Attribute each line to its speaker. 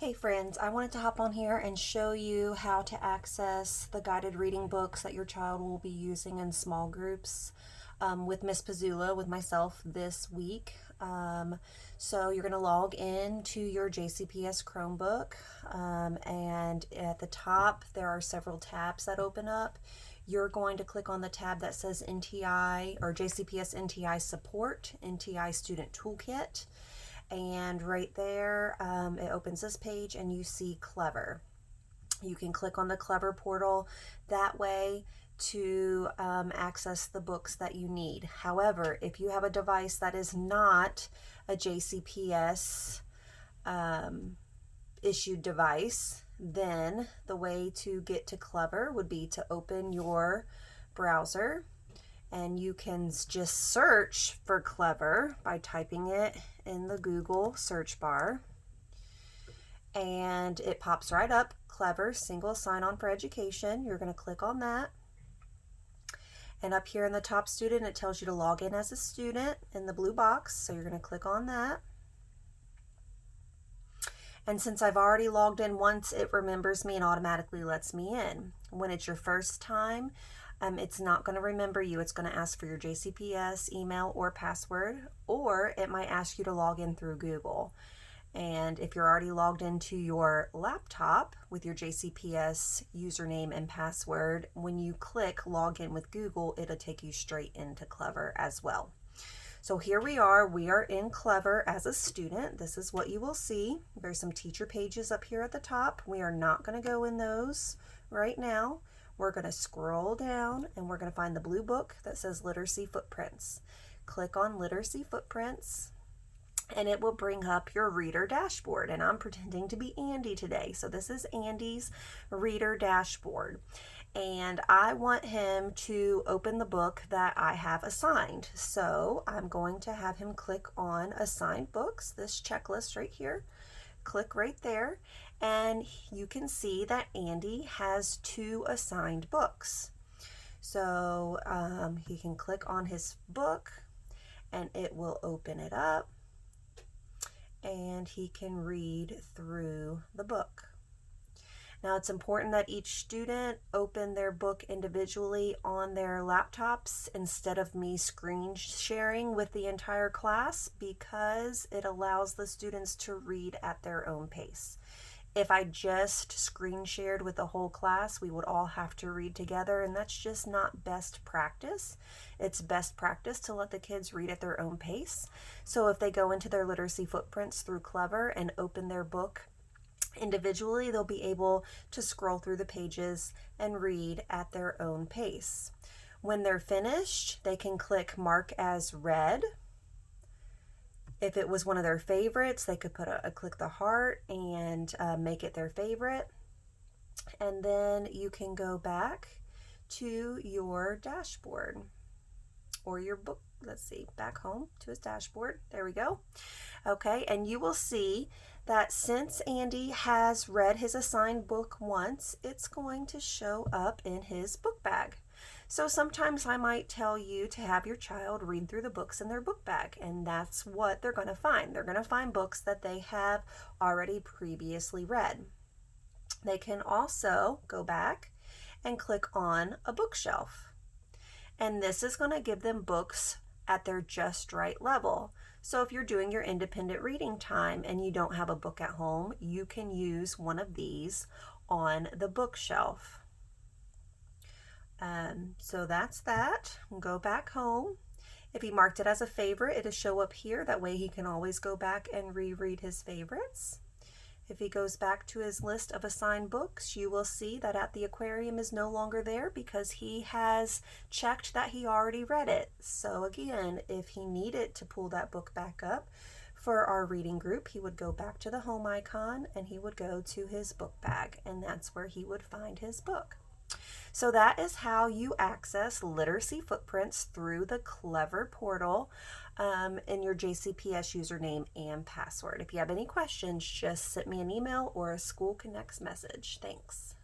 Speaker 1: Hey friends, I wanted to hop on here and show you how to access the guided reading books that your child will be using in small groups with Miss Pizzula, with myself this week. So you're going to log in to your JCPS Chromebook, and at the top there are several tabs that open up. You're going to click on the tab that says NTI or JCPS NTI Support, NTI Student Toolkit. And right there, it opens this page and you see Clever. You can click on the Clever portal that way to access the books that you need. However, if you have a device that is not a JCPS issued device, then the way to get to Clever would be to open your browser, and you can just search for Clever by typing it in the Google search bar, and it pops right up, Clever Single Sign-On for Education. You're going to click on that, and up here in the top student it tells you to log in as a student in the blue box, so you're going to click on that. And since I've already logged in once, it remembers me and automatically lets me in. When it's your first time, it's not going to remember you. It's going to ask for your JCPS email or password, or it might ask you to log in through Google. And if you're already logged into your laptop with your JCPS username and password, when you click login with Google, it'll take you straight into Clever as well. So here we are in Clever as a student. This is what you will see. There's some teacher pages up here at the top. We are not going to go in those right now. We're going to scroll down and we're going to find the blue book that says Literacy Footprints. Click on Literacy Footprints and it will bring up your reader dashboard. And I'm pretending to be Andy today. So this is Andy's reader dashboard. And I want him to open the book that I have assigned. So I'm going to have him click on Assigned Books, this checklist right here. Click right there, and you can see that Andy has 2 assigned books. So he can click on his book and it will open it up and he can read through the book. Now it's important that each student open their book individually on their laptops instead of me screen sharing with the entire class, because it allows the students to read at their own pace. If I just screen shared with the whole class, we would all have to read together, and that's just not best practice. It's best practice to let the kids read at their own pace. So if they go into their literacy footprints through Clever and open their book individually, they'll be able to scroll through the pages and read at their own pace. When they're finished, they can click Mark as Read. If it was one of their favorites, they could put click the heart and make it their favorite. And then you can go back to your dashboard or your book. Let's see, back home to his dashboard. There we go. Okay, and you will see that since Andy has read his assigned book once, it's going to show up in his book bag. So sometimes I might tell you to have your child read through the books in their book bag, and that's what they're going to find. They're going to find books that they have already previously read. They can also go back and click on a bookshelf, and this is going to give them books at their just right level. So if you're doing your independent reading time and you don't have a book at home, you can use one of these on the bookshelf. So that's that. Go back home. If he marked it as a favorite, it'll show up here. That way he can always go back and reread his favorites. If he goes back to his list of assigned books, you will see that At the Aquarium is no longer there because he has checked that he already read it. So again, if he needed to pull that book back up for our reading group, he would go back to the home icon and he would go to his book bag, and that's where he would find his book. So that is how you access Literacy Footprints through the Clever portal in your JCPS username and password. If you have any questions, just send me an email or a School Connects message. Thanks.